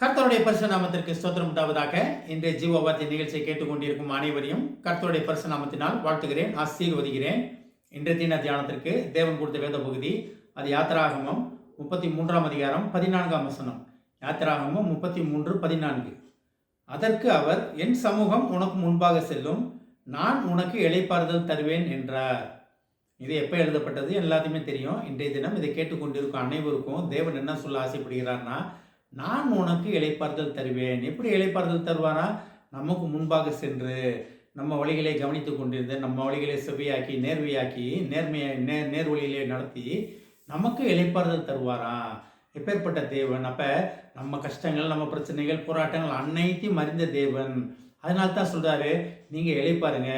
கர்த்தருடைய பரிசு நாமத்திற்கு ஸ்தோத்திரம் உண்டாவதாக. இன்றைய ஜீவவார்த்தை நிகழ்ச்சியை கேட்டுக்கொண்டிருக்கும் அனைவரையும் கர்த்தருடைய பரிசு நாமத்தினால் வாழ்த்துகிறேன், ஆசீர்வதிக்கிறேன். இன்றைய தின தியானத்திற்கு தேவன் கொடுத்த வேத பகுதி அது யாத்திராகமம் 33ஆம் அதிகாரம் 14ஆம் வசனம். யாத்திராகமம் 33:14. அதற்கு அவர், என் சமூகம் உனக்கு முன்பாக செல்லும், நான் உனக்கு இளைப்பாறுதல் தருவேன் என்றார். இது எப்போ எழுதப்பட்டது எல்லாத்தையுமே தெரியும். இன்றைய தினம் இதை கேட்டுக்கொண்டிருக்கும் அனைவருக்கும் தேவன் என்ன சொல்ல ஆசைப்படுகிறார்னா, நான் உனக்கு இளைப்பாறுதல் தருவேன். எப்படி இளைப்பாறுதல் தருவாரா? நமக்கு முன்பாக சென்று நம்ம வழிகளை கவனித்து கொண்டிருந்து நம்ம வழிகளை செவ்வையாக்கி நேர்மையாக்கி நேர் வழியிலே நடத்தி நமக்கு இளைப்பாறுதல் தருவாராம். எப்பேற்பட்ட தேவன்! அப்போ நம்ம கஷ்டங்கள், நம்ம பிரச்சனைகள், போராட்டங்கள் அனைத்தையும் அறிந்த தேவன். அதனால தான் சொல்கிறாரு, நீங்கள் இளைப்பாருங்க,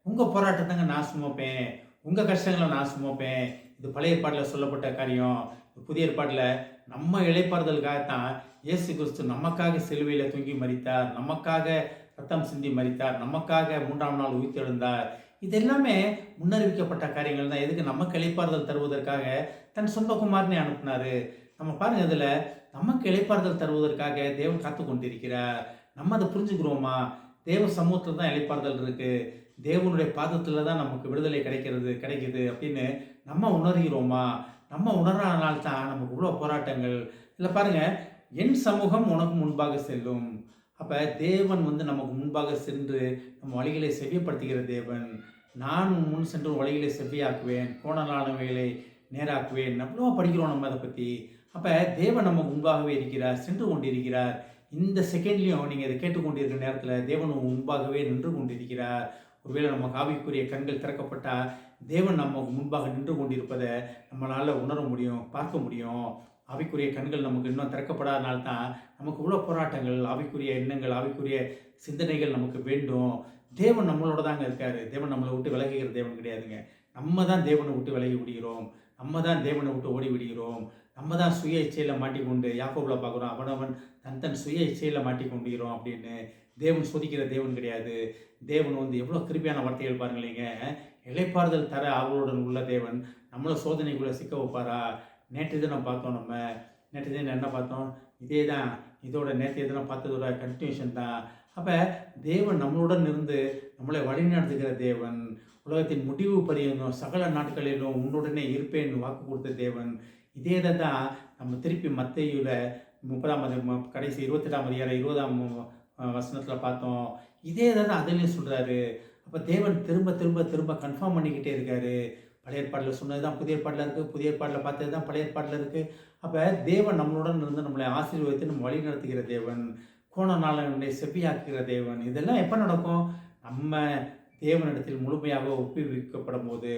உங்கள் போராட்டத்தங்க நான் சுமப்பேன், உங்கள் கஷ்டங்களை நான் சுமப்பேன். இது பழைய ஏற்பாட்டில் சொல்லப்பட்ட காரியம். புதிய ஏற்பாட்டில் நம்ம இளைப்பாறுதலுக்காகத்தான் இயேசு கிறிஸ்து நமக்காக சிலுவையில் தூங்கி மரித்தார், நமக்காக ரத்தம் சிந்தி மரித்தார், நமக்காக 3ஆம் நாள் உயிர்த்தெழுந்தார். இது எல்லாமே முன்னறிவிக்கப்பட்ட காரியங்கள் தான். எதுக்கு? நமக்கு இளைப்பாறுதல் தருவதற்காக தன் சொந்த குமாரனை அனுப்பினார். நம்ம பாருங்கள், இதில் நமக்கு இளைப்பாறுதல் தருவதற்காக தேவன் காத்து கொண்டிருக்கிறார். நம்ம அதை புரிஞ்சுக்கிறோமா? தேவ சமூகத்தில் தான் இளைப்பாறுதல் இருக்குது, தேவனுடைய பாதத்தில் தான் நமக்கு விடுதலை கிடைக்குது அப்படின்னு நம்ம உணர்கிறோமா? நம்ம உணர்றனால தான் நமக்கு இவ்வளோ போராட்டங்கள். இதில் பாருங்கள், என் சமூகம் உனக்கு முன்பாக செல்லும். அப்போ தேவன் நமக்கு முன்பாக சென்று நம்ம வழிகளை செவ்வியப்படுத்துகிற தேவன். நான் முன் சென்று வழிகளை செவ்வியாக்குவேன், கோணலானவைகளை நேராக்குவேன். எவ்வளோ படிக்கிறோம் நம்ம அதை பற்றி. அப்போ தேவன் நமக்கு முன்பாகவே இருக்கிறார், சென்று கொண்டிருக்கிறார். இந்த செகண்ட்லேயும் நீங்கள் இதை கேட்டுக்கொண்டிருக்கிற நேரத்தில் தேவன் முன்பாகவே நின்று கொண்டிருக்கிறார். ஒருவேளை நமக்கு ஆவிக்குரிய கண்கள் திறக்கப்பட்டால் தேவன் நமக்கு முன்பாக நின்று கொண்டிருப்பதை நம்மளால் உணர முடியும், பார்க்க முடியும். ஆவிக்குரிய கண்கள் நமக்கு இன்னும் திறக்கப்படாதனால தான் நமக்கு இவ்வளோ போராட்டங்கள், ஆவிக்குரிய எண்ணங்கள், ஆவிக்குரிய சிந்தனைகள் நமக்கு வேண்டும். தேவன் நம்மளோட தாங்க இருக்கார். தேவன் நம்மளை விட்டு விலகுகிற தேவன் கிடையாதுங்க. நம்ம தான் தேவனை விட்டு விலகி விடுகிறோம், நம்ம தான் தேவனை விட்டு ஓடி விடுகிறோம். நம்ம தான் சுய இச்சையில் மாட்டிக்கொண்டு யாக்கோபில் பார்க்குறோம், அவனவன் தன் சுய இச்சையில் மாட்டிக்கொண்டுகிறோம் அப்படின்னு. தேவன் சோதிக்கிற தேவன் கிடையாது. தேவன் எவ்வளோ கிருபியான வார்த்தைகள் பாருங்களேங்க. இளைப்பாறுதல் தர அவளுடன் உள்ள தேவன் நம்மளை சோதனைக்குள்ளே சிக்க வைப்பாரா? நேற்று தினம் பார்த்தோம். நேற்று தினம் என்ன பார்த்தோம்? இதே தான், இதோட நேற்றைய தினம் பார்த்ததோட கண்டினியூஷன் தான். அப்போ தேவன் நம்மளுடன் இருந்து நம்மளை வழிநடத்துகிற தேவன். உலகத்தின் முடிவு பரியந்தம் சகல நாட்களிலும் உன்னுடனே இருப்பேன் வாக்கு கொடுத்த தேவன். இதே தான் நம்ம திருப்பி மத்தேயுல 30ஆம் கடைசி 28ஆம் அதிகாரம் 20ஆம் வசனத்தில் பார்த்தோம். இதே தான் அதுலேயும் சொல்கிறாரு. அப்போ தேவன் திரும்ப திரும்ப திரும்ப கன்ஃபார்ம் பண்ணிக்கிட்டே இருக்காரு. பழைய ஏற்பாட்டில் சொன்னது தான் புதிய ஏற்பாட்டில் இருக்குது, புதிய ஏற்பாட்டில் பார்த்தது தான் பழைய ஏற்பாட்டில் இருக்குது. அப்போ தேவன் நம்மளுடன் இருந்து நம்மளை ஆசீர்வதித்து நம்ம வழி நடத்துகிற தேவன், கோணநாளனுடைய செவ்வியாக்குகிற தேவன். இதெல்லாம் எப்போ நடக்கும்? நம்ம தேவனிடத்தில் முழுமையாக ஒப்புவிக்கப்படும் போது.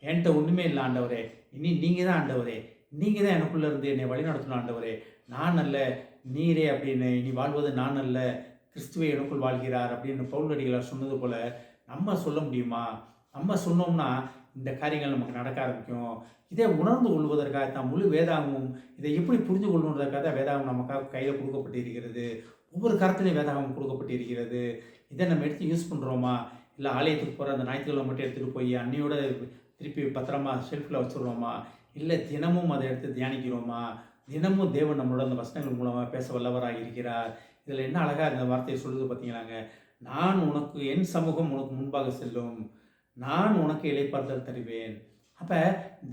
என்கிட்ட ஒன்றுமே இல்லை ஆண்டவரே, இனி நீங்கள் தான் ஆண்டவரே, நீங்கள் தான் எனக்குள்ளே இருந்து என்னை வழி நடத்தணும் ஆண்டவரே, நான் அல்ல நீரே அப்படின்னு. இனி வாழ்வது நான் அல்ல, கிறிஸ்துவை எனக்குள் வாழ்கிறார் அப்படின்னு பவுலடிகளார் சொன்னது போல் நம்ம சொல்ல முடியுமா? நம்ம சொன்னோம்னா இந்த காரியங்கள் நமக்கு நடக்க ஆரம்பிக்கும். இதை உணர்ந்து கொள்வதற்காகத்தான் முழு வேதாகமும். இதை எப்படி புரிந்து கொள்வதற்காக தான் வேதாகம் நமக்காக கையில் கொடுக்கப்பட்டிருக்கிறது. ஒவ்வொரு கருத்துலையும் வேதாகம் கொடுக்கப்பட்டிருக்கிறது. இதை நம்ம எடுத்து யூஸ் பண்ணுறோமா? இல்லை ஆலயத்துக்கு போகிற அந்த ஞாயிற்றுக்கிழமை மட்டும் எடுத்துகிட்டு போய் அன்னையோட திருப்பி பத்திரமா ஷெல்ஃபில் வச்சுடுறோமா? இல்லை தினமும் அதை எடுத்து தியானிக்கிறோமா? தினமும் தேவன் நம்மளோட அந்த வசனங்கள் மூலமாக பேச வல்லவராக இருக்கிறார். இதில் என்ன அழகாக இந்த வார்த்தையை சொல்லுது பார்த்தீங்களாங்க. நான் உனக்கு, என் சமூகம் உனக்கு முன்பாக செல்லும், நான் உனக்கு இளைப்பாறுதல் தருவேன். அப்போ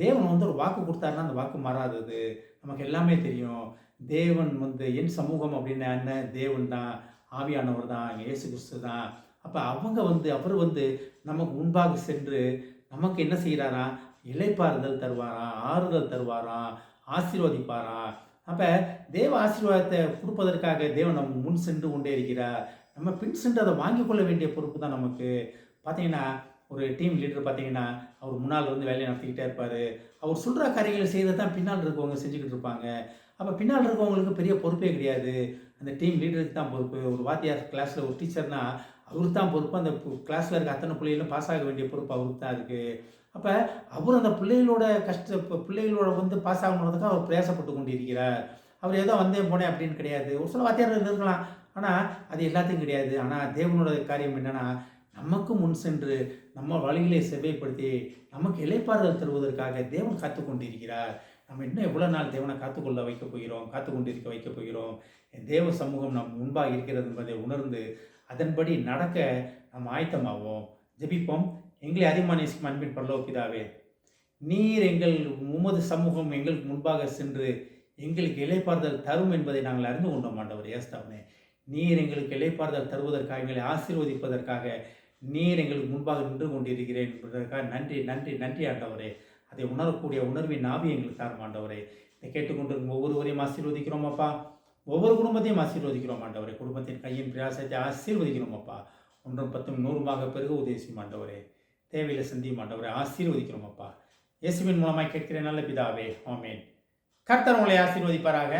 தேவன் ஒரு வாக்கு கொடுத்தாருன்னா அந்த வாக்கு மாறாதது. நமக்கு எல்லாமே தெரியும். தேவன் என் சமூகம் அப்படின்னு என்ன? தேவன் தான், ஆவியானவர் தான், இயேசு கிறிஸ்து தான். அப்போ அவங்க அவர் நமக்கு முன்பாக சென்று நமக்கு என்ன செய்கிறாரா? இளைப்பாறுதல் தருவாராம், ஆறுதல் தருவாராம், ஆசீர்வதிப்பாராம். அப்போ தேவ ஆசீர்வாதத்தை கொடுப்பதற்காக தேவன் நம்ம முன் சென்று கொண்டே இருக்கிறார். நம்ம பின் சென்று அதை வாங்கி கொள்ள வேண்டிய பொறுப்பு தான் நமக்கு. பார்த்தீங்கன்னா ஒரு டீம் லீடர் பார்த்தீங்கன்னா அவர் முன்னால் வேலையை நடத்திக்கிட்டே இருப்பார். அவர் சொல்கிற காரியங்களை செய்கிறது தான் பின்னால் இருக்கவங்க செஞ்சுக்கிட்டு இருப்பாங்க. அப்போ பின்னால் இருக்கவங்களுக்கு பெரிய பொறுப்பே கிடையாது. அந்த டீம் லீடருக்கு தான் பொறுப்பு. ஒரு வாத்தியார் கிளாஸில் ஒரு டீச்சர்னா அவருக்கு தான் பொறுப்பு. அந்த கிளாஸில் இருக்க அத்தனை பிள்ளைகளும் பாஸ் ஆக வேண்டிய பொறுப்பு அவருக்கு தான் இருக்குது. அப்போ அவர் அந்த பிள்ளைகளோட பிள்ளைகளோட பாஸ் ஆகணுன்றதுக்காக அவர் பிரயாசப்பட்டு கொண்டு இருக்கிறார். அவர் ஏதோ வந்தேன் போனேன் அப்படின்னு கிடையாது. ஒரு சில வாத்தியார்கள் இருக்கலாம், ஆனால் அது எல்லாத்தையும் கிடையாது. ஆனால் தேவனோட காரியம் என்னென்னா, நமக்கு முன் சென்று நம்ம வழிகளை செவ்வைப்படுத்தி நமக்கு இளைப்பாறுதல் தருவதற்காக தேவன் காத்து கொண்டிருக்கிறார். நம்ம இன்னும் எவ்வளோ நாள் தேவனை காத்துக்கொள்ள வைக்கப் போகிறோம், காத்து கொண்டிருக்க வைக்கப் போகிறோம். தேவ சமூகம் நம் முன்பாக இருக்கிறது என்பதை உணர்ந்து அதன்படி நடக்க நாம் ஆயத்தமாவோம். ஜெபிப்போம். எங்களை அதிகமாக நேசிக்கும் அன்பின் பரலோக பிதாவே, நீர் உமது சமூகம் எங்களுக்கு முன்பாக சென்று எங்களுக்கு இளைப்பாறுதல் தரும் என்பதை நாங்கள் அறிந்து கொண்டோம் ஆண்டவரே. ஏஸ்தாவனே, நீர் எங்களுக்கு இளைப்பாறுதல் தருவதற்காக, எங்களை ஆசீர்வதிப்பதற்காக நீர் எங்களுக்கு முன்பாக நின்று கொண்டிருக்கிறேன் என்பதற்காக நன்றி நன்றி நன்றி ஆண்டவரே. அதை உணரக்கூடிய உணர்வின் ஆவி எங்களுக்கு தாரும் ஆண்டவரே. இதை கேட்டுக்கொண்டிருக்கும் ஒவ்வொருவரையும் ஆசீர்வதிக்கிறோம் அப்பா. ஒவ்வொரு குடும்பத்தையும் ஆசீர்வதிக்கிறோம் ஆண்டவரே. குடும்பத்தின் கையின் பிரயாசத்தை ஆசீர்வதிக்கிறோம் அப்பா. 1 10 100 பெருக உதேசியும் ஆண்டவரே. தேவையில்லை சந்தியும் ஆண்டவரே. ஆசீர்வதிக்கிறோம் அப்பா. இயேசுவின் மூலமாய் கேட்கிறேன் நல்ல பிதாவே. ஆமென். கர்த்தர் உங்களை ஆசீர்வதிப்பாராக.